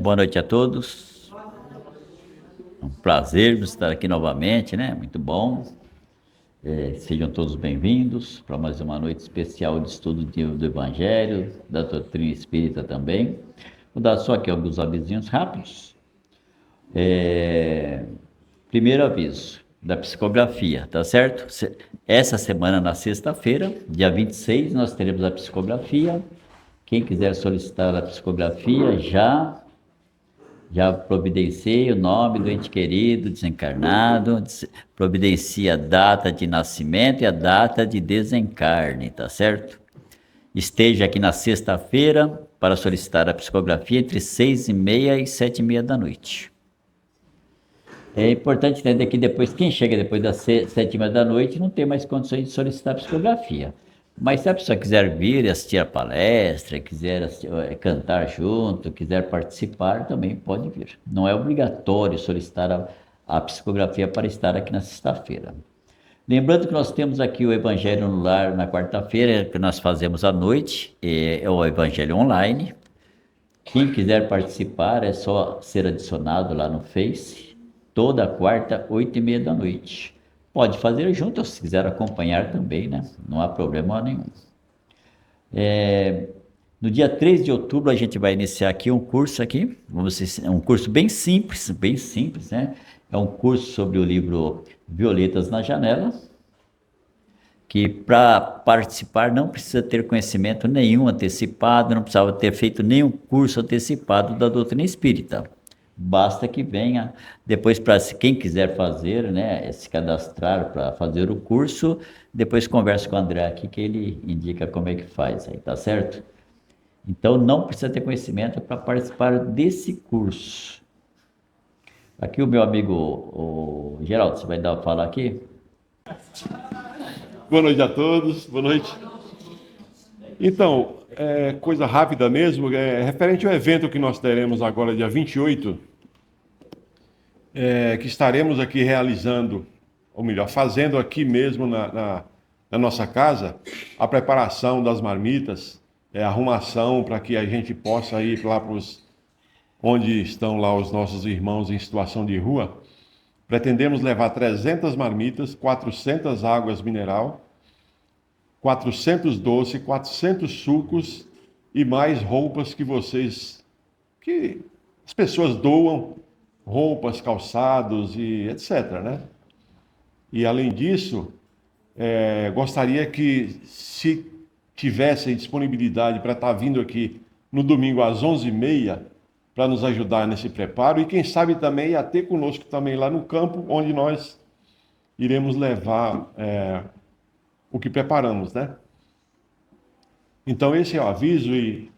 Boa noite a todos. É um prazer estar aqui novamente, né? Muito bom. Sejam todos bem-vindos para mais uma noite especial de estudo do Evangelho, da doutrina espírita também. Vou dar só aqui alguns avisinhos rápidos. É, Primeiro aviso da psicografia, tá certo? Essa semana, na sexta-feira, dia 26, nós teremos a psicografia. Quem quiser solicitar a psicografia, já providenciei o nome do ente querido, desencarnado, providencia a data de nascimento e a data de desencarne, tá certo? Esteja aqui na sexta-feira para solicitar a psicografia entre 6h30 e 7h30 da noite. É importante entender que depois, quem chega depois das 7h30 da noite não tem mais condições de solicitar a psicografia. Mas se a pessoa quiser vir assistir a palestra, quiser cantar junto, quiser participar, também pode vir. Não é obrigatório solicitar a psicografia para estar aqui na sexta-feira. Lembrando que nós temos aqui o Evangelho no Lar na quarta-feira, que nós fazemos à noite, é o Evangelho online. Quem quiser participar é só ser adicionado lá no Face, toda quarta, 8h30 da noite. Pode fazer junto, ou se quiser acompanhar também, né? Não há problema nenhum. No dia 3 de outubro a gente vai iniciar aqui um curso aqui, é um curso bem simples, né? É um curso sobre o livro Violetas na Janela, que para participar não precisa ter conhecimento nenhum antecipado, não precisava ter feito nenhum curso antecipado da doutrina espírita. Basta que venha depois para quem quiser fazer, né, se cadastrar para fazer o curso, depois conversa com o André aqui que ele indica como é que faz aí, tá certo? Então não precisa ter conhecimento para participar desse curso. Aqui o meu amigo, o Geraldo, você vai dar falar aqui? Boa noite a todos, boa noite. Então, coisa rápida mesmo, referente ao evento que nós teremos agora, dia 28, que estaremos aqui realizando, ou melhor, fazendo aqui mesmo na nossa casa, a preparação das marmitas, a arrumação para que a gente possa ir lá para onde estão lá os nossos irmãos em situação de rua. Pretendemos levar 300 marmitas, 400 águas mineral, 400 doces, 400 sucos e mais roupas que as pessoas doam, roupas, calçados e etc, né? E além disso, gostaria que se tivessem disponibilidade para estar vindo aqui no domingo às 11h30 para nos ajudar nesse preparo e quem sabe também ia ter conosco também lá no campo onde nós iremos levar o que preparamos, né? Então esse é o aviso e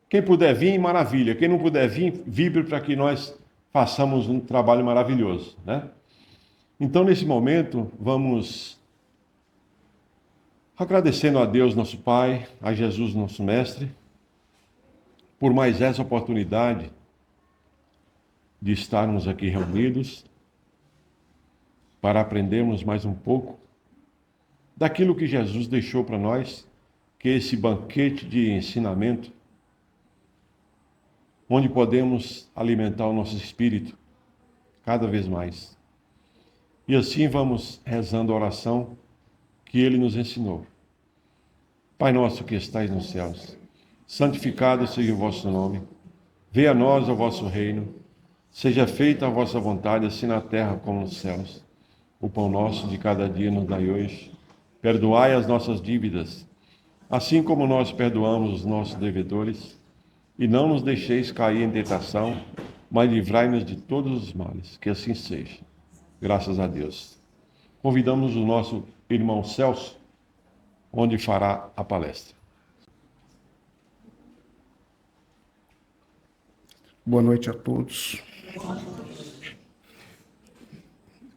quem puder vir, maravilha. Quem não puder vir, vibre para que nós façamos um trabalho maravilhoso, né? Então nesse momento, vamos agradecendo a Deus nosso Pai, a Jesus nosso Mestre, por mais essa oportunidade de estarmos aqui reunidos para aprendermos mais um pouco daquilo que Jesus deixou para nós, que é esse banquete de ensinamento onde podemos alimentar o nosso espírito cada vez mais. E assim vamos rezando a oração que ele nos ensinou. Pai nosso que estais nos céus, santificado seja o vosso nome. Venha a nós o vosso reino. Seja feita a vossa vontade, assim na terra como nos céus. O pão nosso de cada dia nos dai hoje. Perdoai as nossas dívidas, assim como nós perdoamos os nossos devedores. E não nos deixeis cair em tentação, mas livrai-nos de todos os males. Que assim seja. Graças a Deus. Convidamos o nosso irmão Celso, onde fará a palestra. Boa noite a todos.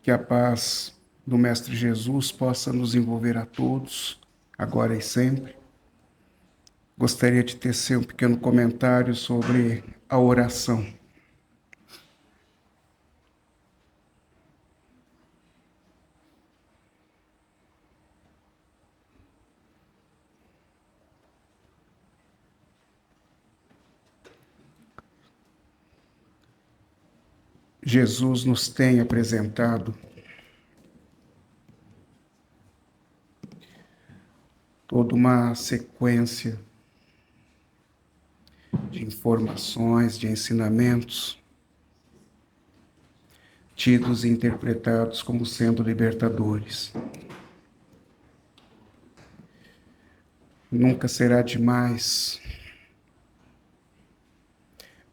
Que a paz do Mestre Jesus possa nos envolver a todos, agora e sempre. Gostaria de tecer um pequeno comentário sobre a oração. Jesus nos tem apresentado toda uma sequência de informações, de ensinamentos, tidos e interpretados como sendo libertadores. Nunca será demais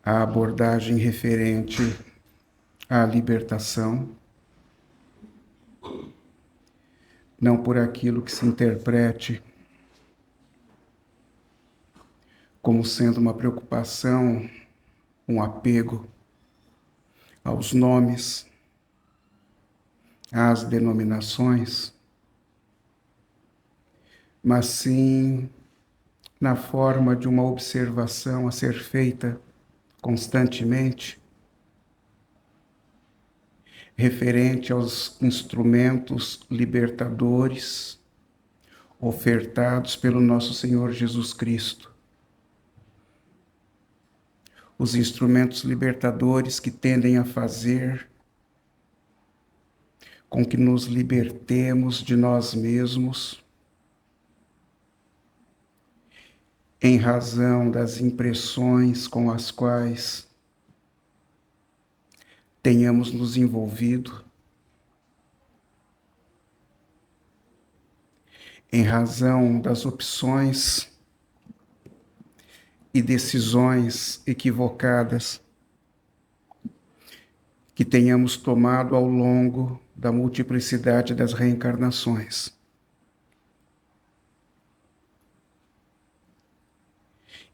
a abordagem referente à libertação, não por aquilo que se interprete como sendo uma preocupação, um apego aos nomes, às denominações, mas sim na forma de uma observação a ser feita constantemente, referente aos instrumentos libertadores ofertados pelo nosso Senhor Jesus Cristo. Os instrumentos libertadores que tendem a fazer com que nos libertemos de nós mesmos, em razão das impressões com as quais tenhamos nos envolvido, em razão das opções e decisões equivocadas que tenhamos tomado ao longo da multiplicidade das reencarnações.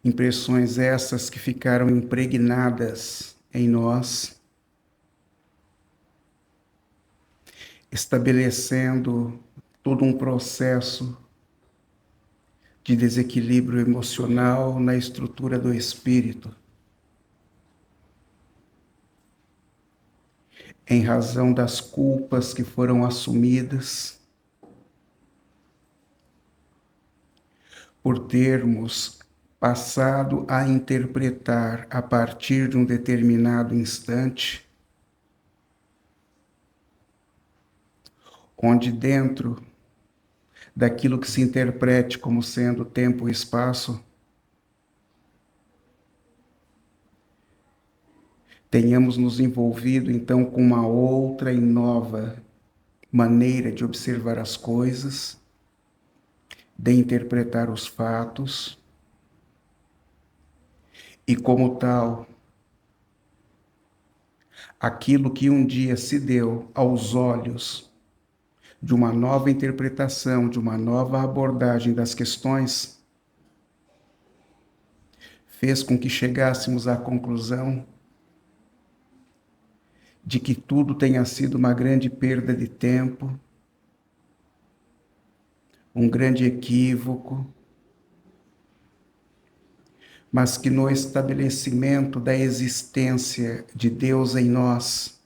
Impressões essas que ficaram impregnadas em nós, estabelecendo todo um processo de desequilíbrio emocional na estrutura do espírito, em razão das culpas que foram assumidas por termos passado a interpretar a partir de um determinado instante, onde dentro daquilo que se interprete como sendo tempo e espaço, tenhamos nos envolvido então com uma outra e nova maneira de observar as coisas, de interpretar os fatos, e como tal, aquilo que um dia se deu aos olhos de uma nova interpretação, de uma nova abordagem das questões, fez com que chegássemos à conclusão de que tudo tenha sido uma grande perda de tempo, um grande equívoco, mas que no estabelecimento da existência de Deus em nós,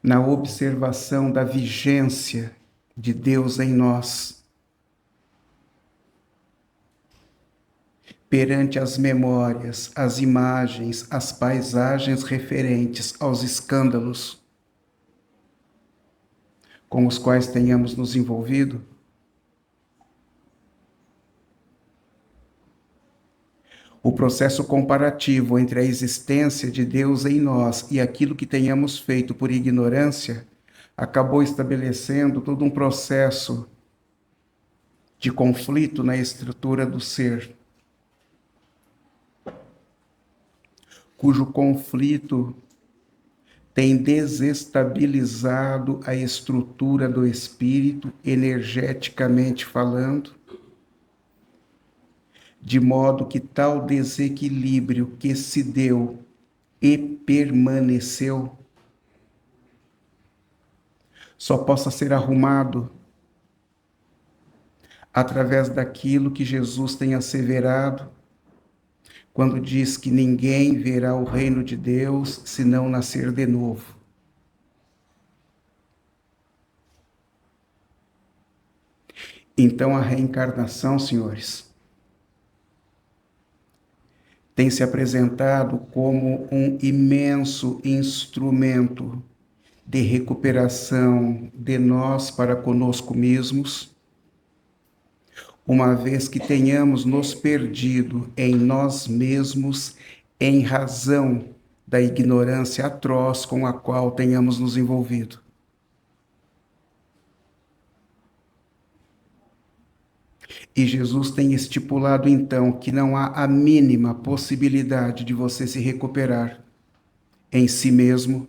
na observação da vigência de Deus em nós, perante as memórias, as imagens, as paisagens referentes aos escândalos com os quais tenhamos nos envolvido, o processo comparativo entre a existência de Deus em nós e aquilo que tenhamos feito por ignorância acabou estabelecendo todo um processo de conflito na estrutura do ser, cujo conflito tem desestabilizado a estrutura do espírito, energeticamente falando, de modo que tal desequilíbrio que se deu e permaneceu só possa ser arrumado através daquilo que Jesus tem asseverado quando diz que ninguém verá o reino de Deus se não nascer de novo. Então a reencarnação, senhores, tem se apresentado como um imenso instrumento de recuperação de nós para conosco mesmos, uma vez que tenhamos nos perdido em nós mesmos em razão da ignorância atroz com a qual tenhamos nos envolvido. E Jesus tem estipulado, então, que não há a mínima possibilidade de você se recuperar em si mesmo,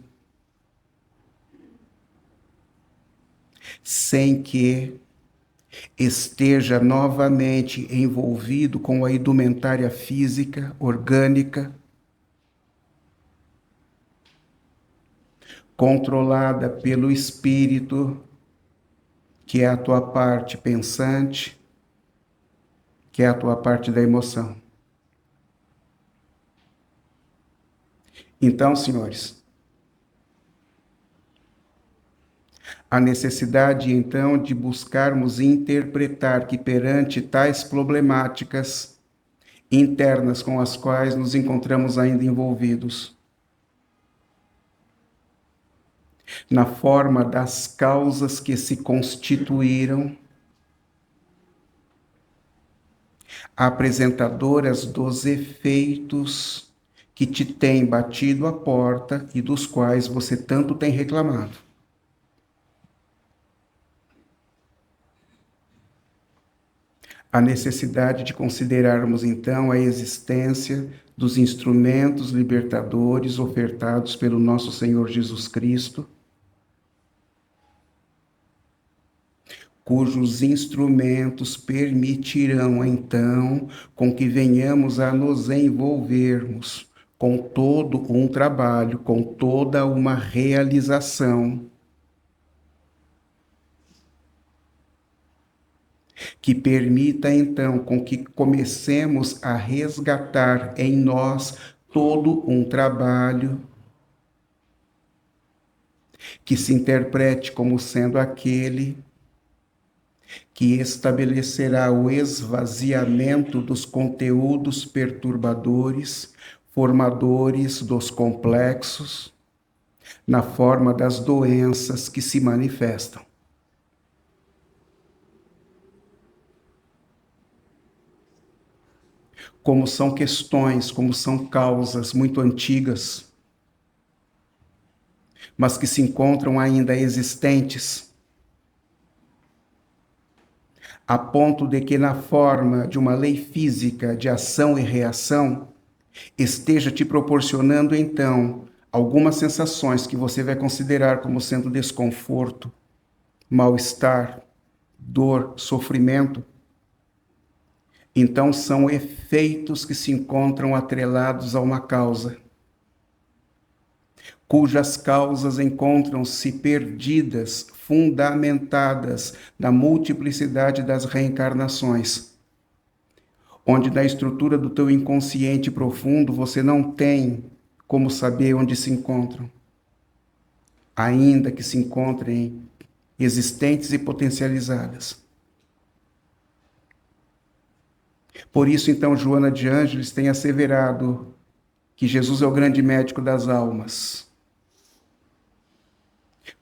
sem que esteja novamente envolvido com a indumentária física, orgânica, controlada pelo espírito, que é a tua parte pensante, que é a tua parte da emoção. Então, senhores, a necessidade, então, de buscarmos interpretar que perante tais problemáticas internas com as quais nos encontramos ainda envolvidos, na forma das causas que se constituíram apresentadoras dos efeitos que te têm batido a porta e dos quais você tanto tem reclamado. A necessidade de considerarmos, então, a existência dos instrumentos libertadores ofertados pelo nosso Senhor Jesus Cristo, cujos instrumentos permitirão, então, com que venhamos a nos envolvermos com todo um trabalho, com toda uma realização, que permita, então, com que comecemos a resgatar em nós todo um trabalho que se interprete como sendo aquele que estabelecerá o esvaziamento dos conteúdos perturbadores, formadores dos complexos, na forma das doenças que se manifestam. Como são questões, como são causas muito antigas, mas que se encontram ainda existentes, a ponto de que na forma de uma lei física de ação e reação, esteja te proporcionando, então, algumas sensações que você vai considerar como sendo desconforto, mal-estar, dor, sofrimento. Então, são efeitos que se encontram atrelados a uma causa, cujas causas encontram-se perdidas, fundamentadas na multiplicidade das reencarnações, onde na estrutura do teu inconsciente profundo você não tem como saber onde se encontram, ainda que se encontrem existentes e potencializadas. Por isso, então, Joana de Ângeles tem asseverado que Jesus é o grande médico das almas,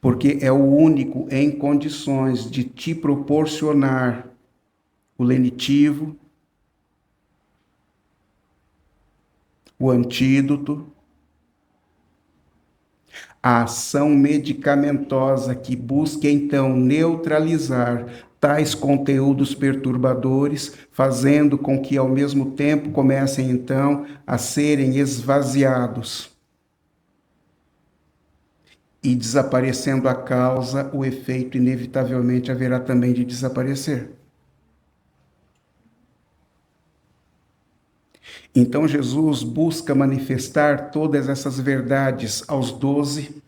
porque é o único em condições de te proporcionar o lenitivo, o antídoto, a ação medicamentosa que busca, então, neutralizar tais conteúdos perturbadores, fazendo com que, ao mesmo tempo, comecem, então, a serem esvaziados. E desaparecendo a causa, o efeito inevitavelmente haverá também de desaparecer. Então Jesus busca manifestar todas essas verdades aos 12,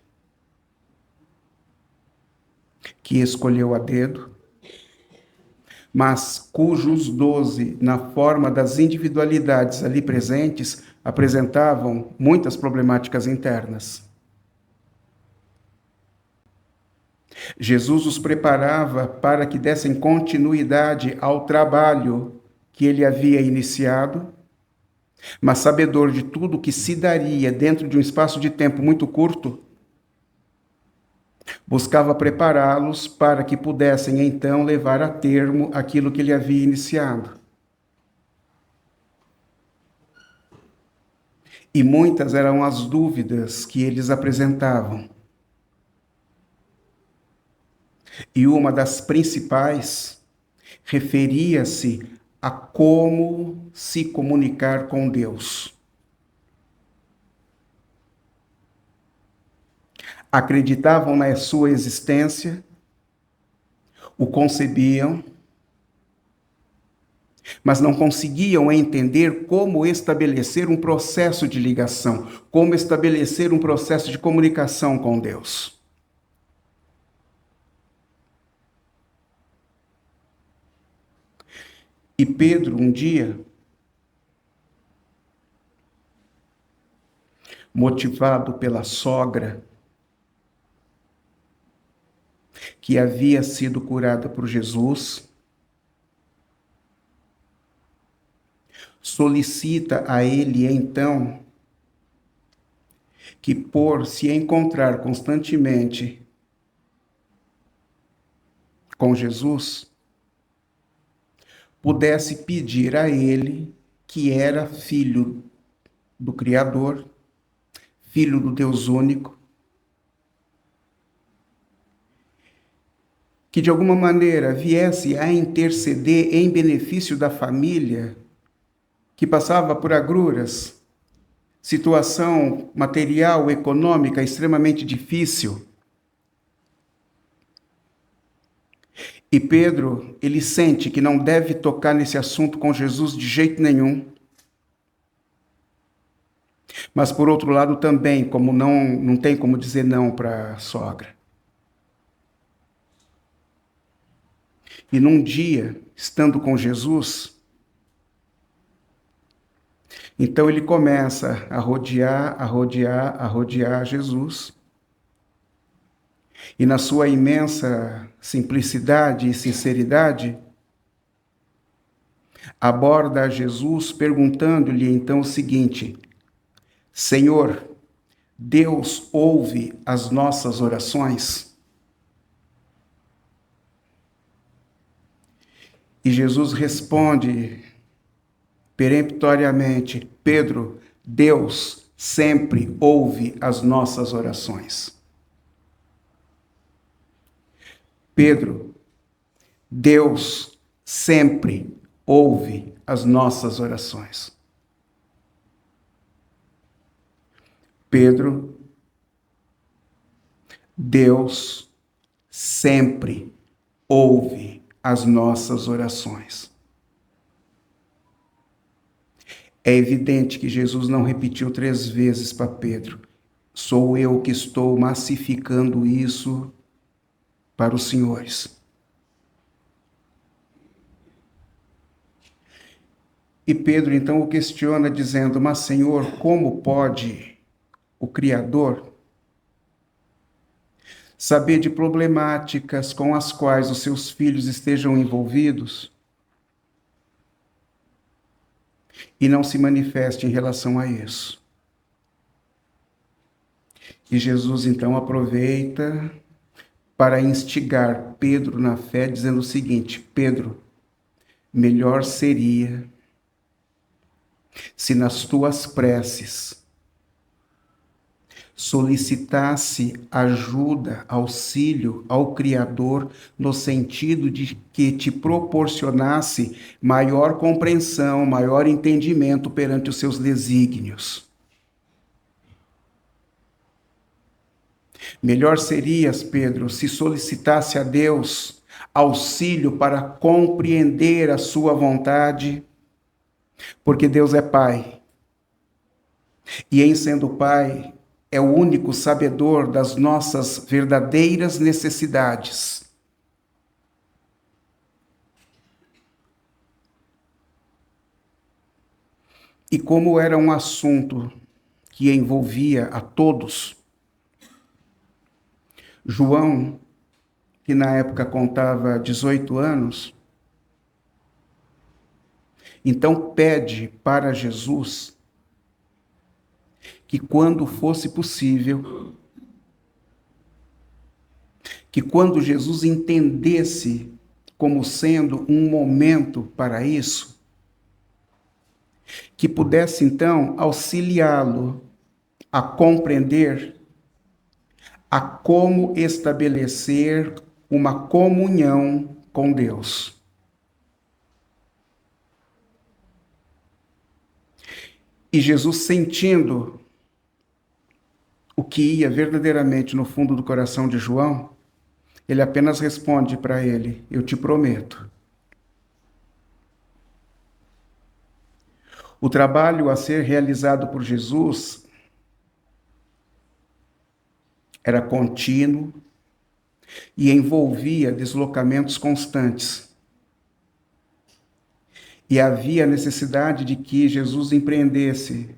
que escolheu a dedo, mas cujos 12, na forma das individualidades ali presentes, apresentavam muitas problemáticas internas. Jesus os preparava para que dessem continuidade ao trabalho que ele havia iniciado, mas sabedor de tudo o que se daria dentro de um espaço de tempo muito curto, buscava prepará-los para que pudessem então levar a termo aquilo que ele havia iniciado. E muitas eram as dúvidas que eles apresentavam. E uma das principais referia-se a como se comunicar com Deus. Acreditavam na sua existência, o concebiam, mas não conseguiam entender como estabelecer um processo de ligação, como estabelecer um processo de comunicação com Deus. E Pedro, um dia, motivado pela sogra, que havia sido curada por Jesus, solicita a ele, então, que por se encontrar constantemente com Jesus, pudesse pedir a ele, que era filho do Criador, filho do Deus único, que de alguma maneira viesse a interceder em benefício da família que passava por agruras, situação material, econômica extremamente difícil. E Pedro, ele sente que não deve tocar nesse assunto com Jesus de jeito nenhum. Mas, por outro lado, também, como não tem como dizer não para a sogra. E num dia, estando com Jesus, então ele começa a rodear Jesus. E na sua imensa simplicidade e sinceridade, aborda Jesus perguntando-lhe então o seguinte: Senhor, Deus ouve as nossas orações? E Jesus responde peremptoriamente: Pedro, Deus sempre ouve as nossas orações. Pedro, Deus sempre ouve as nossas orações. Pedro, Deus sempre ouve as nossas orações. É evidente que Jesus não repetiu 3 vezes para Pedro: sou eu que estou massificando isso para os senhores. E Pedro então o questiona dizendo: mas Senhor, como pode o Criador saber de problemáticas com as quais os seus filhos estejam envolvidos e não se manifeste em relação a isso? E Jesus então aproveita para instigar Pedro na fé, dizendo o seguinte: Pedro, melhor seria se nas tuas preces solicitasse ajuda, auxílio ao Criador, no sentido de que te proporcionasse maior compreensão, maior entendimento perante os seus desígnios. Melhor serias, Pedro, se solicitasse a Deus auxílio para compreender a sua vontade, porque Deus é Pai. E em sendo Pai, é o único sabedor das nossas verdadeiras necessidades. E como era um assunto que envolvia a todos, João, que na época contava 18 anos, Então pede para Jesus que quando fosse possível, que quando Jesus entendesse como sendo um momento para isso, que pudesse então auxiliá-lo a compreender a como estabelecer uma comunhão com Deus. E Jesus, sentindo o que ia verdadeiramente no fundo do coração de João, ele apenas responde para ele: eu te prometo. O trabalho a ser realizado por Jesus era contínuo e envolvia deslocamentos constantes. E havia necessidade de que Jesus empreendesse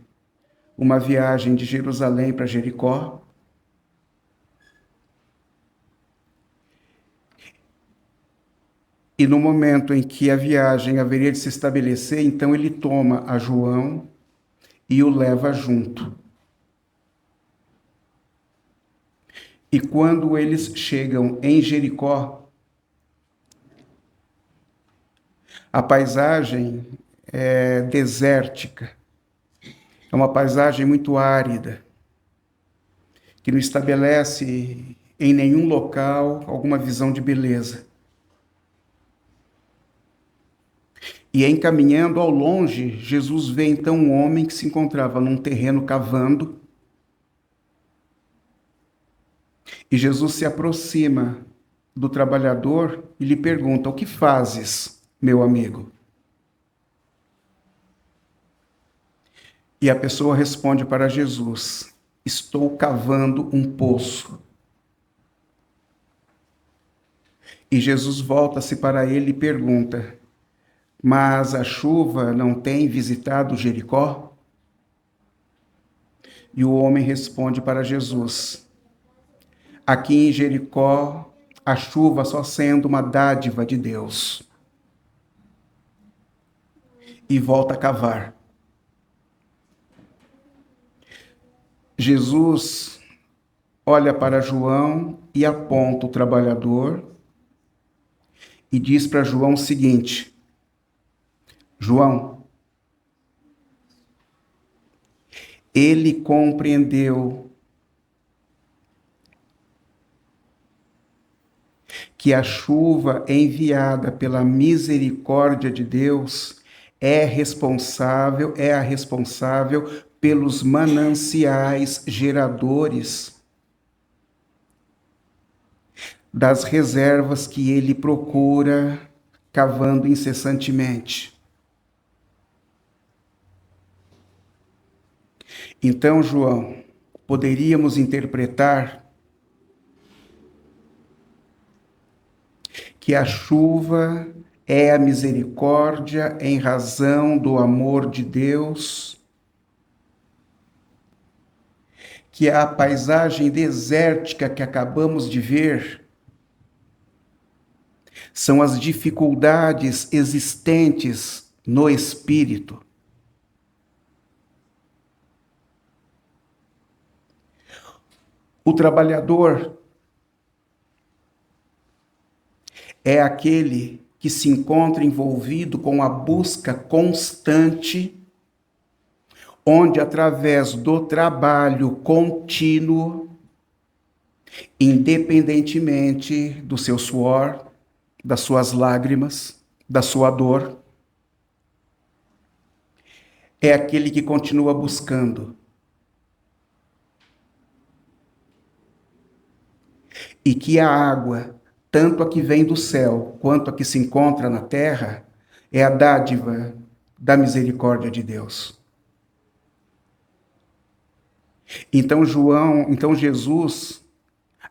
uma viagem de Jerusalém para Jericó. E no momento em que a viagem haveria de se estabelecer, então ele toma a João e o leva junto. E quando eles chegam em Jericó, a paisagem é desértica, é uma paisagem muito árida, que não estabelece em nenhum local alguma visão de beleza. E encaminhando ao longe, Jesus vê então um homem que se encontrava num terreno cavando. E Jesus se aproxima do trabalhador e lhe pergunta: o que fazes, meu amigo? E a pessoa responde para Jesus: estou cavando um poço. E Jesus volta-se para ele e pergunta: mas a chuva não tem visitado Jericó? E o homem responde para Jesus: aqui em Jericó, a chuva só sendo uma dádiva de Deus. E volta a cavar. Jesus olha para João e aponta o trabalhador e diz para João o seguinte: João, ele compreendeu que a chuva enviada pela misericórdia de Deus é a responsável pelos mananciais geradores das reservas que ele procura cavando incessantemente. Então, João, poderíamos interpretar que a chuva é a misericórdia em razão do amor de Deus, que a paisagem desértica que acabamos de ver são as dificuldades existentes no espírito. O trabalhador é aquele que se encontra envolvido com a busca constante, onde através do trabalho contínuo, independentemente do seu suor, das suas lágrimas, da sua dor, é aquele que continua buscando. E que a água, tanto a que vem do céu quanto a que se encontra na terra, é a dádiva da misericórdia de Deus. Então Jesus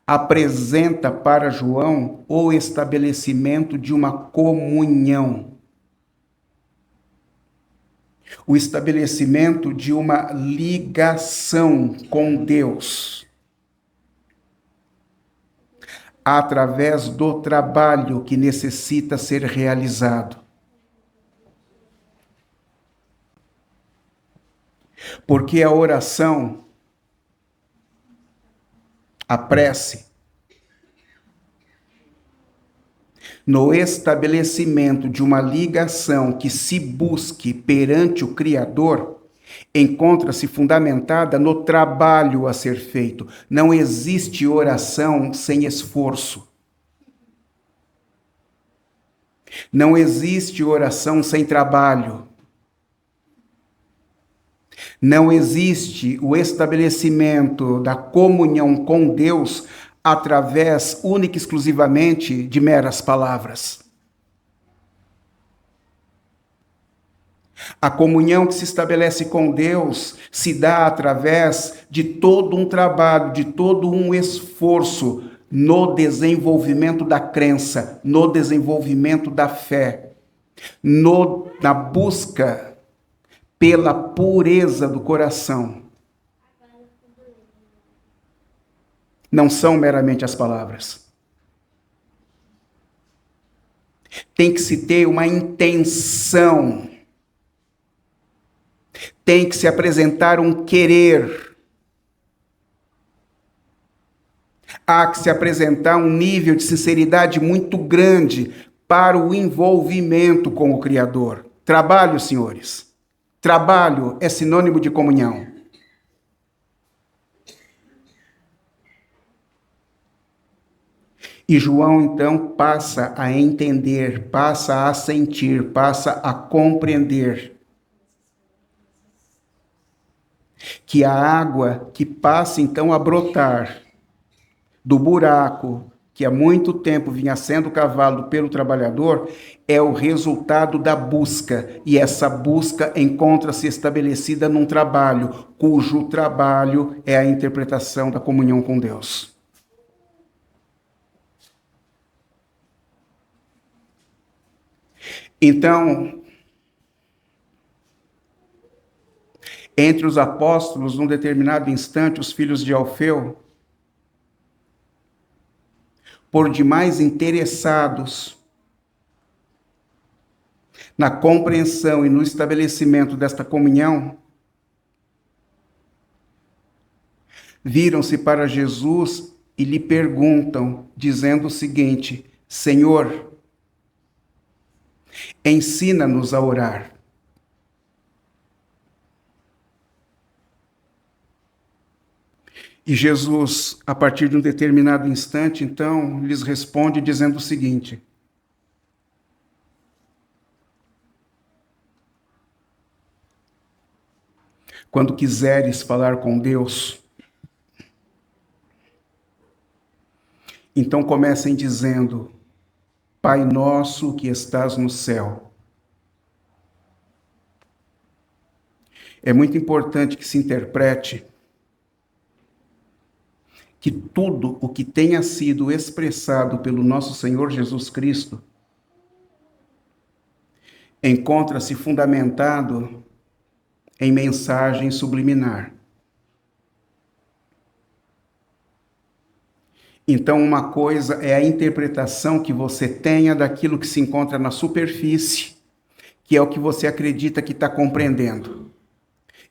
apresenta para João o estabelecimento de uma comunhão, o estabelecimento de uma ligação com Deus, através do trabalho que necessita ser realizado. Porque a oração, a prece, no estabelecimento de uma ligação que se busque perante o Criador, encontra-se fundamentada no trabalho a ser feito. Não existe oração sem esforço. Não existe oração sem trabalho. Não existe o estabelecimento da comunhão com Deus através única e exclusivamente de meras palavras. A comunhão que se estabelece com Deus se dá através de todo um trabalho, de todo um esforço no desenvolvimento da crença, no desenvolvimento da fé, na busca pela pureza do coração. Não são meramente as palavras. Tem que se ter uma intenção. Tem que se apresentar um querer. Há que se apresentar um nível de sinceridade muito grande para o envolvimento com o Criador. Trabalho, senhores. Trabalho é sinônimo de comunhão. E João, então, passa a entender, passa a sentir, passa a compreender que a água que passa, então, a brotar do buraco que há muito tempo vinha sendo cavado pelo trabalhador é o resultado da busca. E essa busca encontra-se estabelecida num trabalho, cujo trabalho é a interpretação da comunhão com Deus. Então, entre os apóstolos, num determinado instante, os filhos de Alfeu, por demais interessados na compreensão e no estabelecimento desta comunhão, viram-se para Jesus e lhe perguntam, dizendo o seguinte: Senhor, ensina-nos a orar. E Jesus, a partir de um determinado instante, então, lhes responde dizendo o seguinte: quando quiseres falar com Deus, então comecem dizendo: Pai nosso que estás no céu. É muito importante que se interprete que tudo o que tenha sido expressado pelo nosso Senhor Jesus Cristo encontra-se fundamentado em mensagem subliminar. Então, uma coisa é a interpretação que você tenha daquilo que se encontra na superfície, que é o que você acredita que está compreendendo.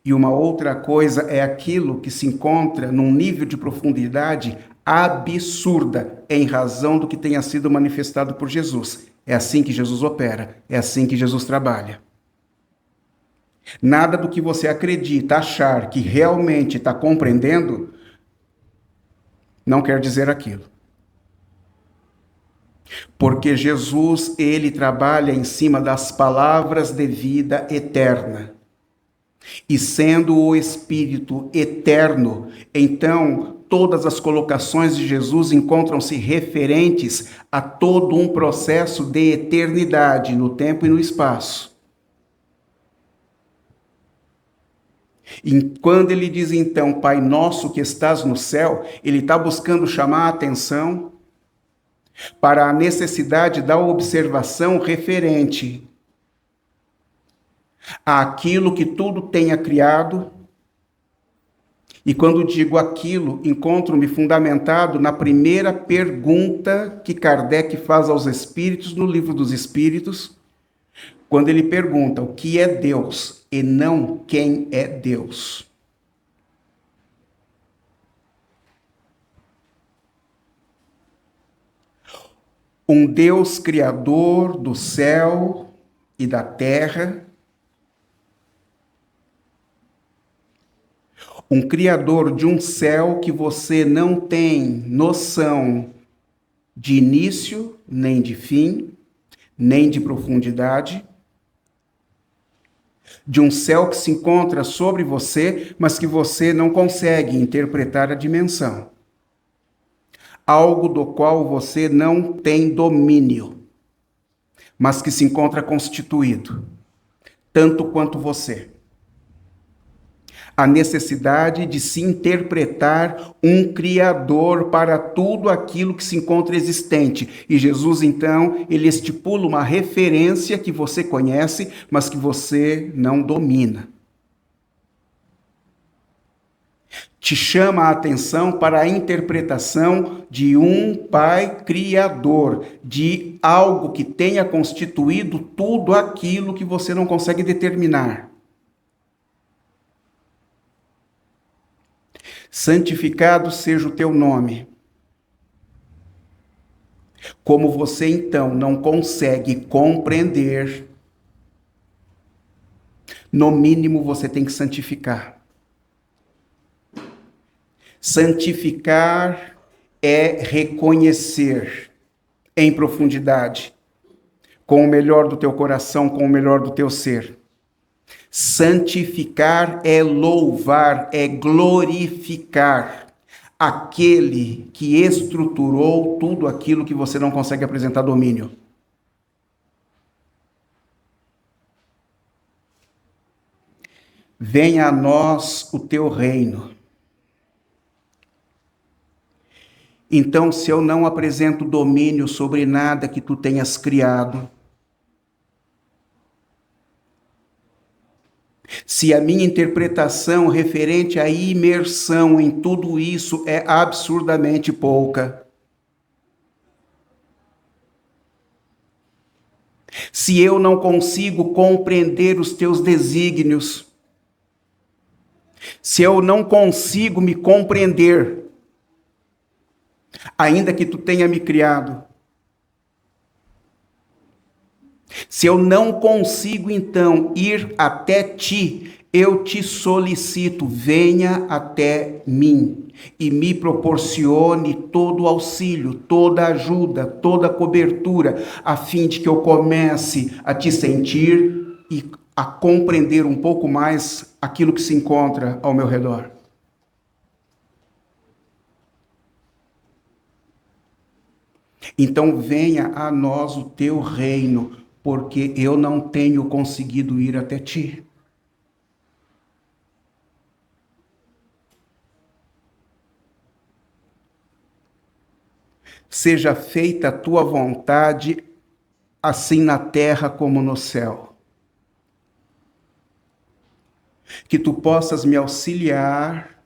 E uma outra coisa é aquilo que se encontra num nível de profundidade absurda, em razão do que tenha sido manifestado por Jesus. É assim que Jesus opera, é assim que Jesus trabalha. Nada do que você acredita, achar que realmente está compreendendo, não quer dizer aquilo. Porque Jesus, ele trabalha em cima das palavras de vida eterna. E sendo o Espírito eterno, então todas as colocações de Jesus encontram-se referentes a todo um processo de eternidade no tempo e no espaço. E quando ele diz então, Pai nosso que estás no céu, ele está buscando chamar a atenção para a necessidade da observação referente àquilo que tudo tenha criado. E quando digo aquilo, encontro-me fundamentado na primeira pergunta que Kardec faz aos espíritos no Livro dos Espíritos, quando ele pergunta o que é Deus. e não quem é Deus. Um Deus criador do céu e da terra, um criador de um céu que você não tem noção de início, nem de fim, nem de profundidade, de um céu que se encontra sobre você, mas que você não consegue interpretar a dimensão. Algo do qual você não tem domínio, mas que se encontra constituído, tanto quanto você. A necessidade de se interpretar um Criador para tudo aquilo que se encontra existente. E Jesus, então, ele estipula uma referência que você conhece, mas que você não domina. Te chama a atenção para a interpretação de um Pai Criador, de algo que tenha constituído tudo aquilo que você não consegue determinar. Santificado seja o teu nome. Como você então não consegue compreender, no mínimo você tem que santificar. Santificar é reconhecer em profundidade, com o melhor do teu coração, com o melhor do teu ser. Santificar é louvar, é glorificar aquele que estruturou tudo aquilo que você não consegue apresentar domínio. Venha a nós o teu reino. Então, se eu não apresento domínio sobre nada que tu tenhas criado, se a minha interpretação referente à imersão em tudo isso é absurdamente pouca, se eu não consigo compreender os teus desígnios, se eu não consigo me compreender, ainda que tu tenha me criado, se eu não consigo, então, ir até ti, eu te solicito, venha até mim e me proporcione todo o auxílio, toda a ajuda, toda a cobertura, a fim de que eu comece a te sentir e a compreender um pouco mais aquilo que se encontra ao meu redor. Então venha a nós o teu reino, porque eu não tenho conseguido ir até ti. Seja feita a tua vontade, assim na terra como no céu. Que tu possas me auxiliar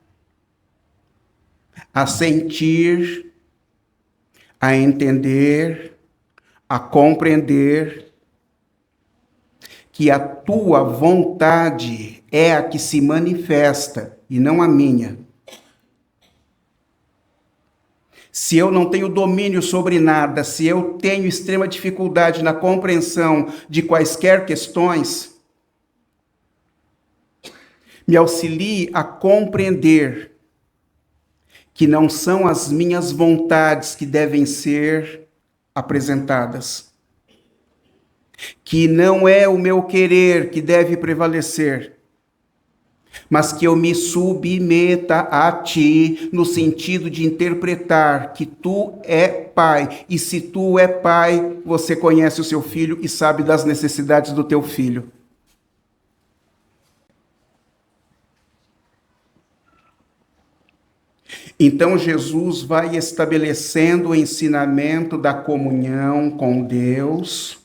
a sentir, a entender, a compreender que a tua vontade é a que se manifesta e não a minha. Se eu não tenho domínio sobre nada, se eu tenho extrema dificuldade na compreensão de quaisquer questões, me auxilie a compreender que não são as minhas vontades que devem ser apresentadas, que não é o meu querer que deve prevalecer, mas que eu me submeta a ti, no sentido de interpretar que tu é pai, e se tu é pai, você conhece o seu filho e sabe das necessidades do teu filho. Então Jesus vai estabelecendo o ensinamento da comunhão com Deus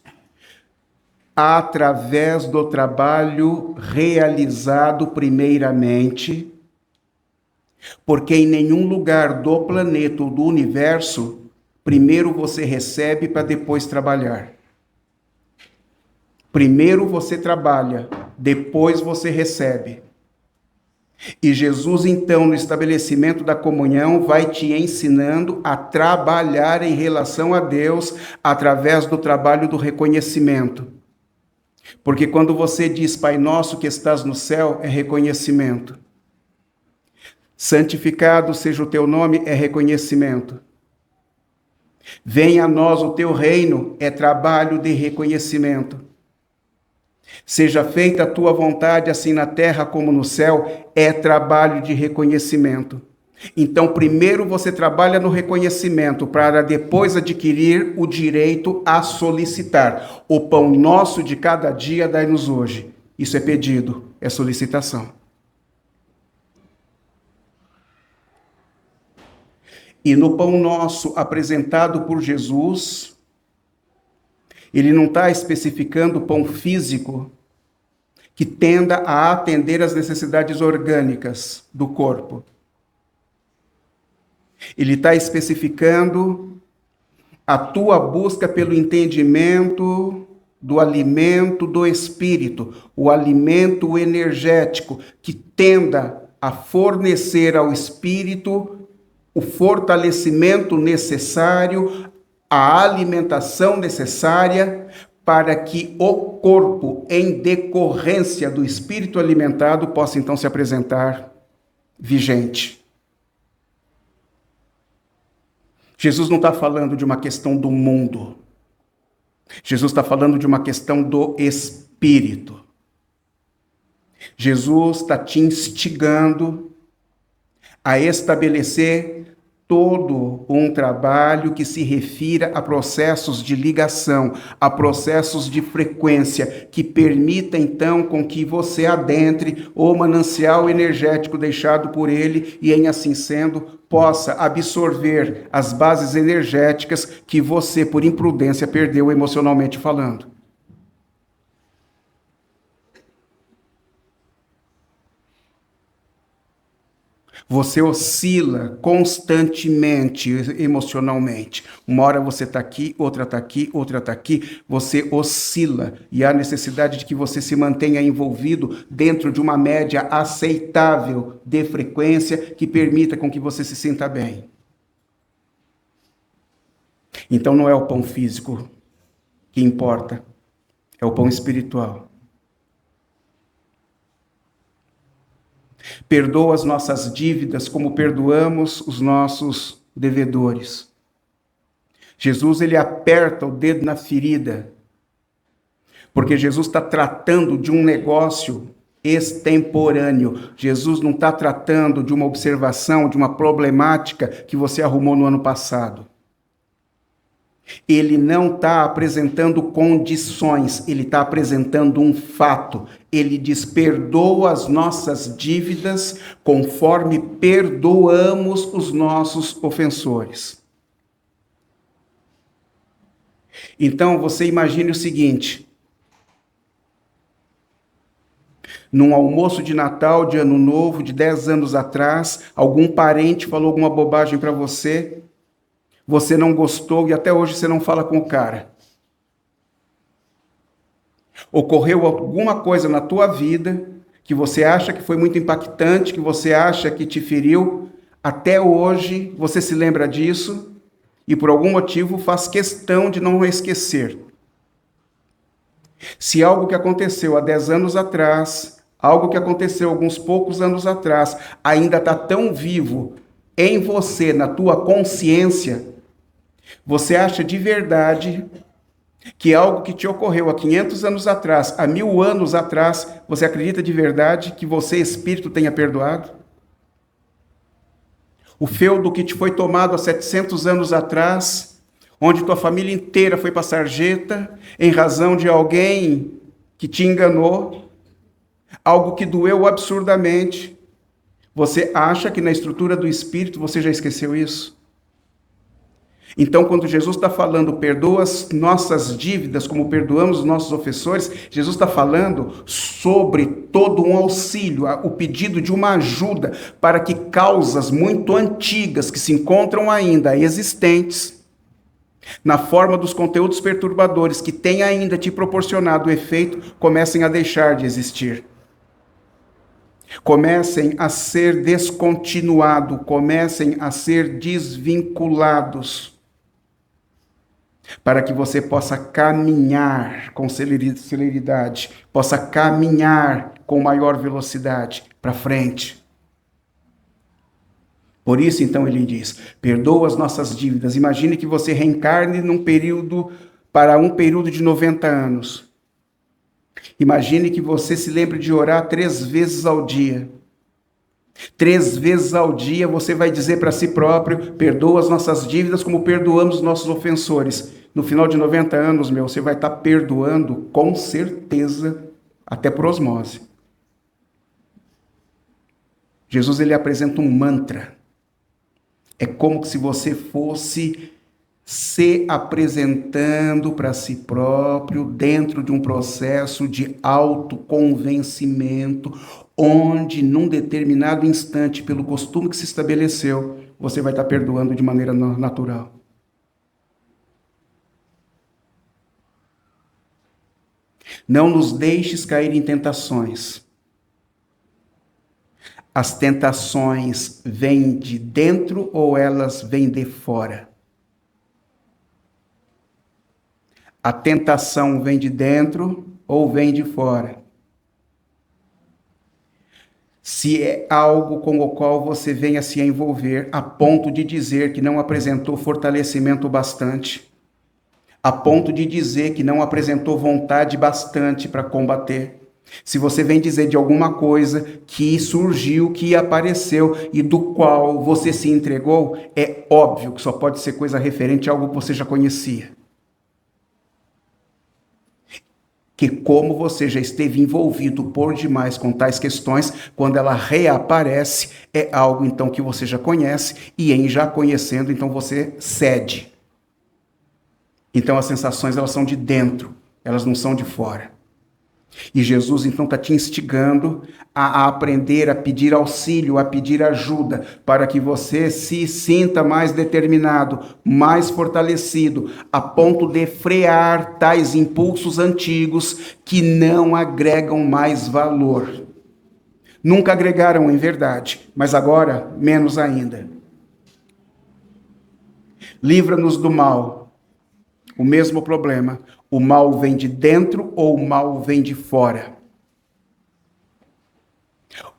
através do trabalho realizado primeiramente, porque em nenhum lugar do planeta ou do universo, primeiro você recebe para depois trabalhar. Primeiro você trabalha depois você recebe. E Jesus, então, no estabelecimento da comunhão, vai te ensinando a trabalhar em relação a Deus através do trabalho do reconhecimento. Porque quando você diz, Pai nosso que estás no céu, é reconhecimento. Santificado seja o teu nome, é reconhecimento. Venha a nós o teu reino, é trabalho de reconhecimento. Seja feita a tua vontade, assim na terra como no céu, é trabalho de reconhecimento. Então, primeiro você trabalha no reconhecimento, para depois adquirir o direito a solicitar. O pão nosso de cada dia dai-nos hoje. Isso é pedido, é solicitação. E no pão nosso apresentado por Jesus, ele não está especificando pão físico que tenda a atender às necessidades orgânicas do corpo. Ele está especificando a tua busca pelo entendimento do alimento do espírito, o alimento energético que tenda a fornecer ao espírito o fortalecimento necessário, a alimentação necessária para que o corpo, em decorrência do espírito alimentado, possa então se apresentar vigente. Jesus não está falando de uma questão do mundo. Jesus está falando de uma questão do espírito. Jesus está te instigando a estabelecer todo um trabalho que se refira a processos de ligação, a processos de frequência, que permita então com que você adentre o manancial energético deixado por ele e, em assim sendo, possa absorver as bases energéticas que você, por imprudência, perdeu emocionalmente falando. Você oscila constantemente emocionalmente. Uma hora você está aqui, outra está aqui, outra está aqui. Você oscila e há necessidade de que você se mantenha envolvido dentro de uma média aceitável de frequência que permita com que você se sinta bem. Então não é o pão físico que importa, é o pão espiritual. Perdoa as nossas dívidas como perdoamos os nossos devedores. Jesus, ele aperta o dedo na ferida, porque Jesus está tratando de um negócio extemporâneo. Jesus não está tratando de uma observação, de uma problemática que você arrumou no ano passado. Ele não está apresentando condições, ele está apresentando um fato. Ele diz, perdoa as nossas dívidas conforme perdoamos os nossos ofensores. Então, você imagine o seguinte, num almoço de Natal, de Ano Novo, de 10 anos atrás, algum parente falou alguma bobagem para você, você não gostou e até hoje você não fala com o cara. Ocorreu alguma coisa na tua vida que você acha que foi muito impactante, que você acha que te feriu, até hoje você se lembra disso e por algum motivo faz questão de não esquecer. Se algo que aconteceu há 10 anos atrás, algo que aconteceu alguns poucos anos atrás, ainda está tão vivo em você, na tua consciência, você acha de verdade que algo que te ocorreu há 500 anos atrás, há 1000 anos atrás, você acredita de verdade que você, espírito, tenha perdoado? O feudo que te foi tomado há 700 anos atrás, onde tua família inteira foi para a sarjeta, em razão de alguém que te enganou, algo que doeu absurdamente, você acha que na estrutura do espírito você já esqueceu isso? Então, quando Jesus está falando, perdoa as nossas dívidas como perdoamos os nossos ofensores, Jesus está falando sobre todo um auxílio, o pedido de uma ajuda para que causas muito antigas, que se encontram ainda existentes, na forma dos conteúdos perturbadores que têm ainda te proporcionado o efeito, comecem a deixar de existir. Comecem a ser descontinuados, comecem a ser desvinculados, para que você possa caminhar com celeridade, possa caminhar com maior velocidade para frente. Por isso, então, ele diz, perdoa as nossas dívidas. Imagine que você reencarne para um período de 90 anos. Imagine que você se lembre de orar 3 vezes ao dia. 3 vezes ao dia você vai dizer para si próprio, perdoa as nossas dívidas como perdoamos os nossos ofensores. No final de 90 anos, você vai estar perdoando com certeza, até por osmose. Jesus, ele apresenta um mantra. É como se você fosse se apresentando para si próprio dentro de um processo de autoconvencimento, onde, num determinado instante, pelo costume que se estabeleceu, você vai estar perdoando de maneira natural. Não nos deixes cair em tentações. As tentações vêm de dentro ou elas vêm de fora? A tentação vem de dentro ou vem de fora? Se é algo com o qual você venha se envolver a ponto de dizer que não apresentou fortalecimento bastante, a ponto de dizer que não apresentou vontade bastante para combater, se você vem dizer de alguma coisa que surgiu, que apareceu e do qual você se entregou, é óbvio que só pode ser coisa referente a algo que você já conhecia. Que como você já esteve envolvido por demais com tais questões, quando ela reaparece, é algo então que você já conhece e em já conhecendo, então você cede. Então as sensações elas são de dentro, elas não são de fora. E Jesus então está te instigando a aprender, a pedir auxílio, a pedir ajuda, para que você se sinta mais determinado, mais fortalecido, a ponto de frear tais impulsos antigos que não agregam mais valor. Nunca agregaram em verdade, mas agora menos ainda. Livra-nos do mal. O mesmo problema. O mal vem de dentro ou o mal vem de fora?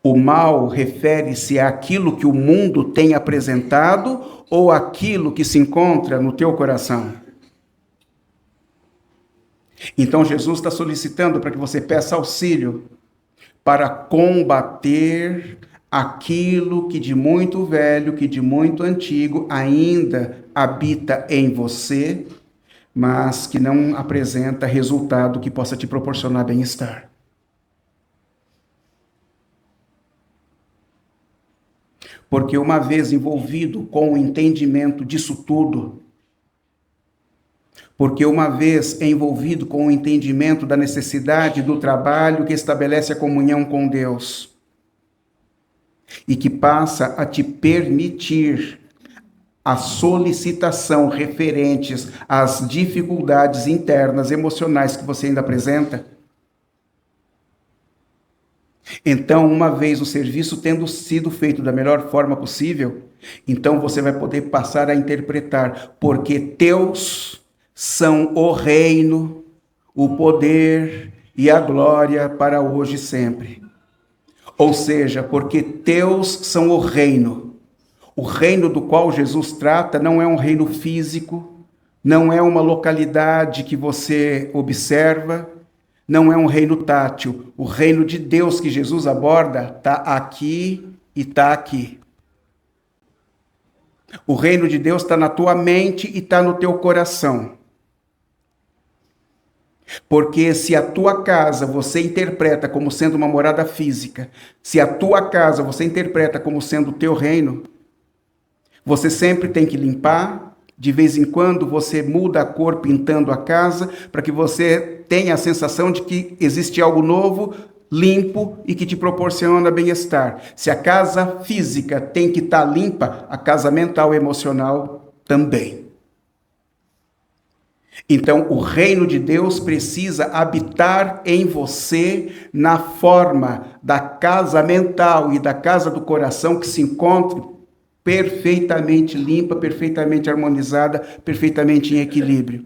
O mal refere-se àquilo que o mundo tem apresentado ou àquilo que se encontra no teu coração? Então Jesus está solicitando para que você peça auxílio para combater aquilo que de muito velho, que de muito antigo ainda habita em você, mas que não apresenta resultado que possa te proporcionar bem-estar. Porque uma vez envolvido com o entendimento disso tudo, porque uma vez envolvido com o entendimento da necessidade do trabalho que estabelece a comunhão com Deus, e que passa a te permitir a solicitação referentes às dificuldades internas, emocionais que você ainda apresenta. Então, uma vez o serviço tendo sido feito da melhor forma possível, então você vai poder passar a interpretar, porque teus são o reino, o poder e a glória para hoje e sempre. Ou seja, porque teus são o reino. O reino do qual Jesus trata não é um reino físico, não é uma localidade que você observa, não é um reino tátil. O reino de Deus que Jesus aborda está aqui e está aqui. O reino de Deus está na tua mente e está no teu coração. Porque se a tua casa você interpreta como sendo uma morada física, se a tua casa você interpreta como sendo o teu reino, você sempre tem que limpar, de vez em quando você muda a cor pintando a casa, para que você tenha a sensação de que existe algo novo, limpo e que te proporciona bem-estar. Se a casa física tem que estar limpa, a casa mental e emocional também. Então, o reino de Deus precisa habitar em você na forma da casa mental e da casa do coração que se encontre perfeitamente limpa, perfeitamente harmonizada, perfeitamente em equilíbrio.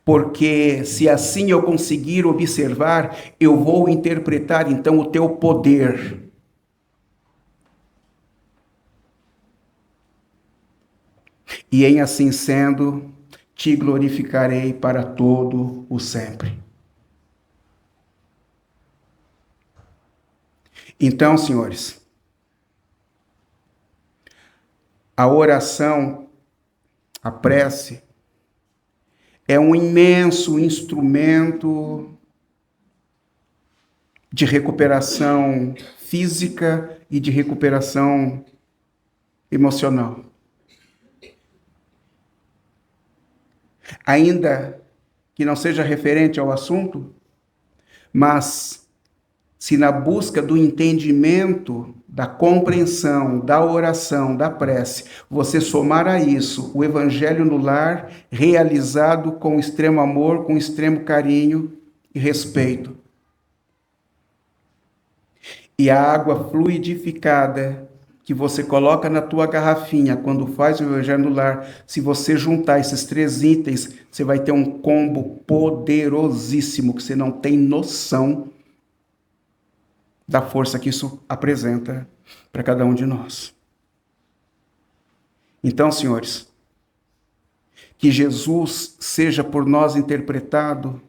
Porque se assim eu conseguir observar, eu vou interpretar então o teu poder. E em assim sendo, te glorificarei para todo o sempre. Então, senhores, a oração, a prece, é um imenso instrumento de recuperação física e de recuperação emocional. Ainda que não seja referente ao assunto, mas se na busca do entendimento, da compreensão, da oração, da prece, você somar a isso o evangelho no lar, realizado com extremo amor, com extremo carinho e respeito, e a água fluidificada que você coloca na tua garrafinha quando faz o evangelho no lar, se você juntar esses 3 itens, você vai ter um combo poderosíssimo que você não tem noção da força que isso apresenta para cada um de nós. Então, senhores, que Jesus seja por nós interpretado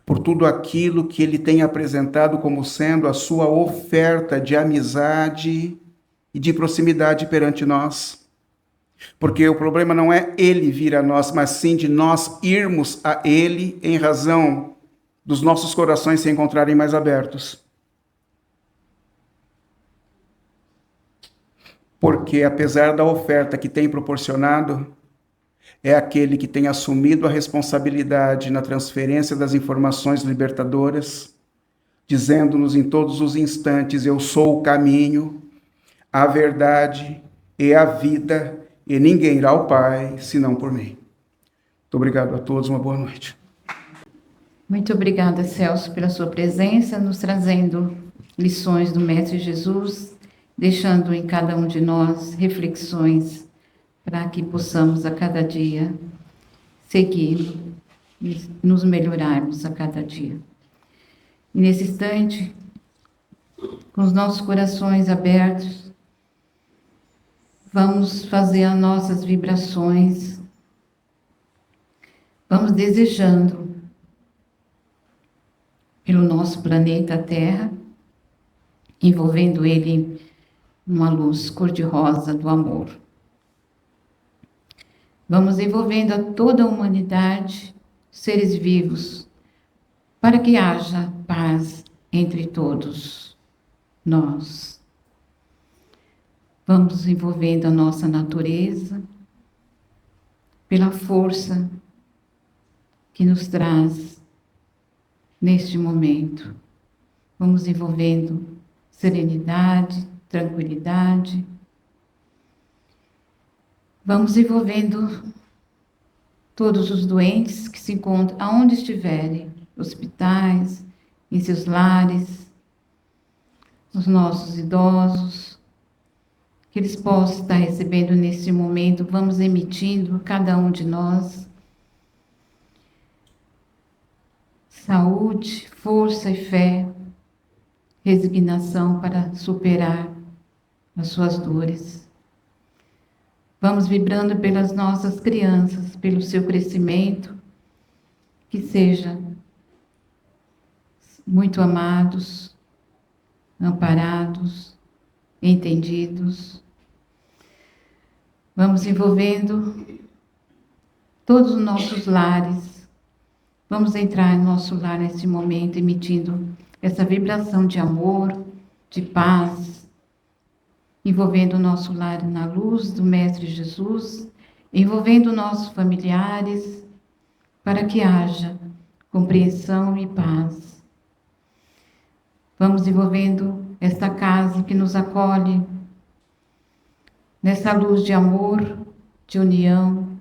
por tudo aquilo que ele tem apresentado como sendo a sua oferta de amizade e de proximidade perante nós. Porque o problema não é ele vir a nós, mas sim de nós irmos a ele em razão dos nossos corações se encontrarem mais abertos. Porque apesar da oferta que tem proporcionado, é aquele que tem assumido a responsabilidade na transferência das informações libertadoras, dizendo-nos em todos os instantes: eu sou o caminho, a verdade e a vida, e ninguém irá ao Pai senão por mim. Muito obrigado a todos, uma boa noite. Muito obrigada, Celso, pela sua presença, nos trazendo lições do Mestre Jesus, deixando em cada um de nós reflexões para que possamos a cada dia segui-lo e nos melhorarmos a cada dia. E nesse instante, com os nossos corações abertos, vamos fazer as nossas vibrações, vamos desejando pelo nosso planeta Terra, envolvendo ele numa luz cor-de-rosa do amor. Vamos envolvendo a toda a humanidade, seres vivos, para que haja paz entre todos nós. Vamos envolvendo a nossa natureza, pela força que nos traz neste momento. Vamos envolvendo serenidade, tranquilidade. Vamos envolvendo todos os doentes que se encontram aonde estiverem, hospitais, em seus lares, os nossos idosos, que eles possam estar recebendo nesse momento. Vamos emitindo, cada um de nós, saúde, força e fé, resignação para superar as suas dores. Vamos vibrando pelas nossas crianças, pelo seu crescimento, que sejam muito amados, amparados, entendidos. Vamos envolvendo todos os nossos lares. Vamos entrar no nosso lar nesse momento, emitindo essa vibração de amor, de paz, envolvendo o nosso lar na luz do Mestre Jesus, envolvendo nossos familiares, para que haja compreensão e paz. Vamos envolvendo esta casa que nos acolhe, nessa luz de amor, de união,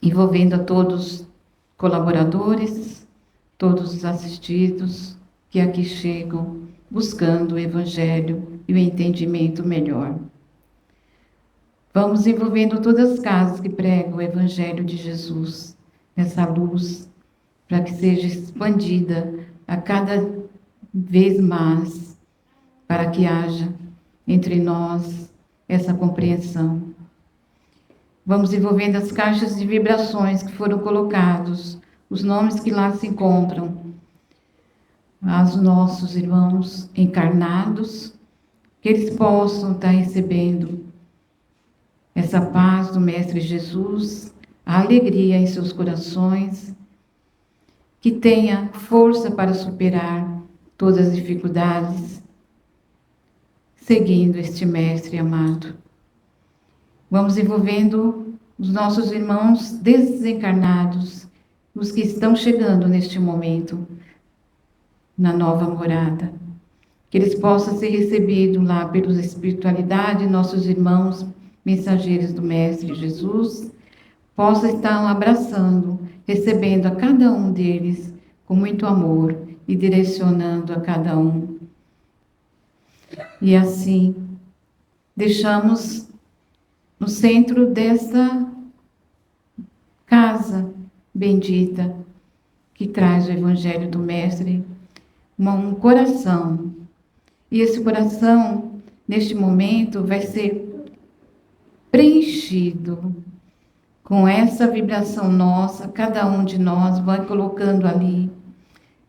envolvendo a todos colaboradores, todos os assistidos que aqui chegam buscando o Evangelho e o entendimento melhor. Vamos envolvendo todas as casas que pregam o Evangelho de Jesus, nessa luz, para que seja expandida a cada vez mais, para que haja entre nós essa compreensão. Vamos envolvendo as caixas de vibrações que foram colocados, os nomes que lá se encontram, aos nossos irmãos encarnados, que eles possam estar recebendo essa paz do Mestre Jesus, a alegria em seus corações, que tenha força para superar todas as dificuldades, seguindo este Mestre amado. Vamos envolvendo os nossos irmãos desencarnados, os que estão chegando neste momento na nova morada. Que eles possam ser recebidos lá pelos espiritualidade, nossos irmãos mensageiros do Mestre Jesus, possam estar abraçando, recebendo a cada um deles com muito amor e direcionando a cada um. E assim, deixamos no centro desta casa bendita que traz o Evangelho do Mestre um coração. E esse coração, neste momento, vai ser preenchido com essa vibração nossa. Cada um de nós vai colocando ali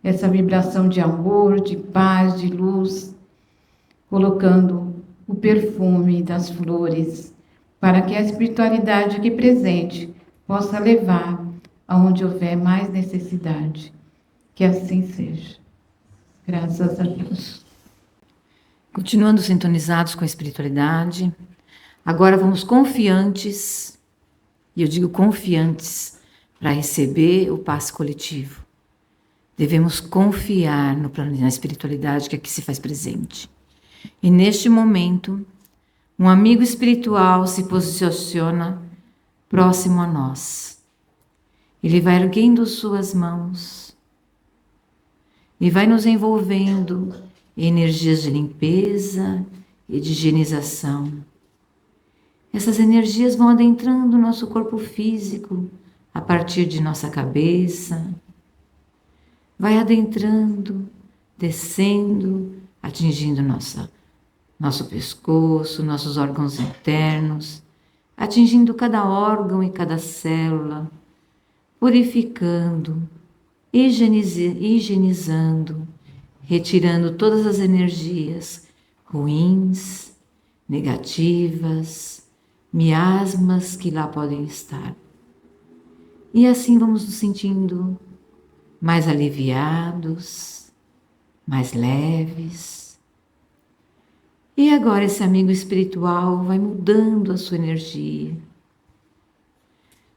essa vibração de amor, de paz, de luz, colocando o perfume das flores, para que a espiritualidade aqui presente possa levar aonde houver mais necessidade. Que assim seja. Graças a Deus. Continuando sintonizados com a espiritualidade, agora vamos confiantes, e eu digo confiantes, para receber o passe coletivo. Devemos confiar no plano, na espiritualidade que aqui se faz presente. E neste momento, um amigo espiritual se posiciona próximo a nós. Ele vai erguendo suas mãos e vai nos envolvendo em energias de limpeza e de higienização. Essas energias vão adentrando o nosso corpo físico a partir de nossa cabeça, vai adentrando, descendo, atingindo nosso pescoço, nossos órgãos internos, atingindo cada órgão e cada célula, purificando, higienizando, retirando todas as energias ruins, negativas, miasmas que lá podem estar. E assim vamos nos sentindo mais aliviados, mais leves. E agora esse amigo espiritual vai mudando a sua energia,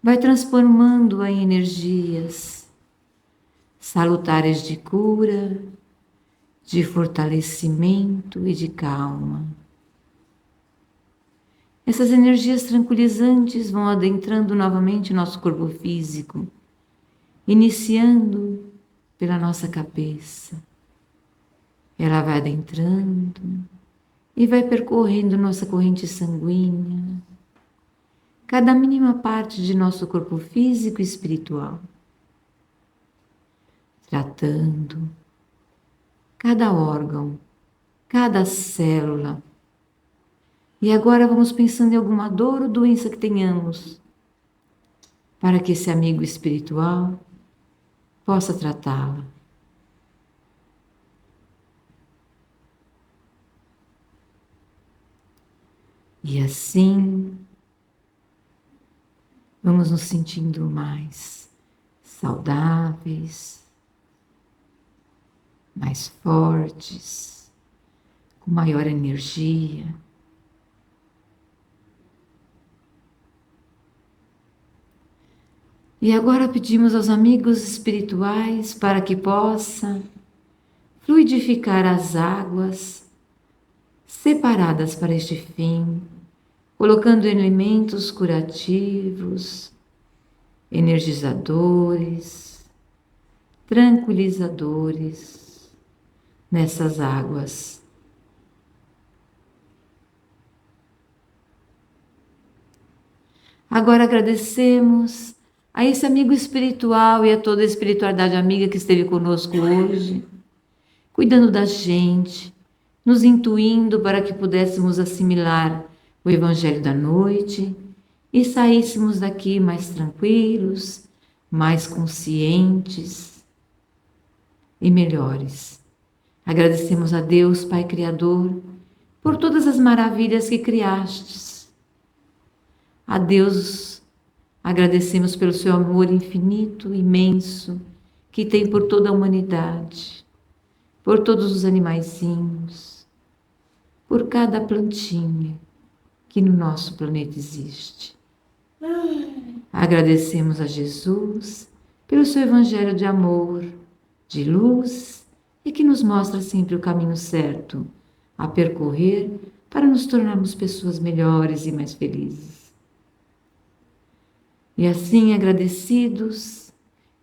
vai transformando-a em energias salutares de cura, de fortalecimento e de calma. Essas energias tranquilizantes vão adentrando novamente nosso corpo físico, iniciando pela nossa cabeça. Ela vai adentrando e vai percorrendo nossa corrente sanguínea, cada mínima parte de nosso corpo físico e espiritual, tratando cada órgão, cada célula. E agora vamos pensando em alguma dor ou doença que tenhamos, para que esse amigo espiritual possa tratá-la. E assim, vamos nos sentindo mais saudáveis, mais fortes, com maior energia. E agora pedimos aos amigos espirituais para que possa fluidificar as águas separadas para este fim, colocando elementos curativos, energizadores, tranquilizadores nessas águas. Agora agradecemos a esse amigo espiritual e a toda a espiritualidade amiga que esteve conosco hoje, cuidando da gente, nos intuindo para que pudéssemos assimilar o Evangelho da noite e saíssemos daqui mais tranquilos, mais conscientes e melhores. Agradecemos a Deus, Pai Criador, por todas as maravilhas que criastes. A Deus agradecemos pelo seu amor infinito, imenso, que tem por toda a humanidade, por todos os animaizinhos, por cada plantinha que no nosso planeta existe. Agradecemos a Jesus pelo seu evangelho de amor, de luz e que nos mostra sempre o caminho certo a percorrer para nos tornarmos pessoas melhores e mais felizes. E assim, agradecidos,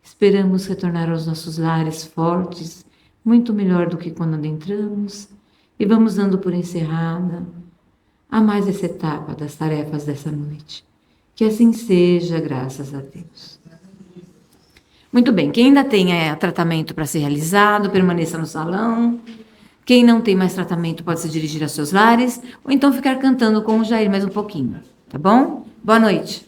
esperamos retornar aos nossos lares fortes, muito melhor do que quando entramos, e vamos dando por encerrada a mais essa etapa das tarefas dessa noite. Que assim seja, graças a Deus. Muito bem, quem ainda tem tratamento para ser realizado, permaneça no salão. Quem não tem mais tratamento pode se dirigir aos seus lares, ou então ficar cantando com o Jair mais um pouquinho, tá bom? Boa noite.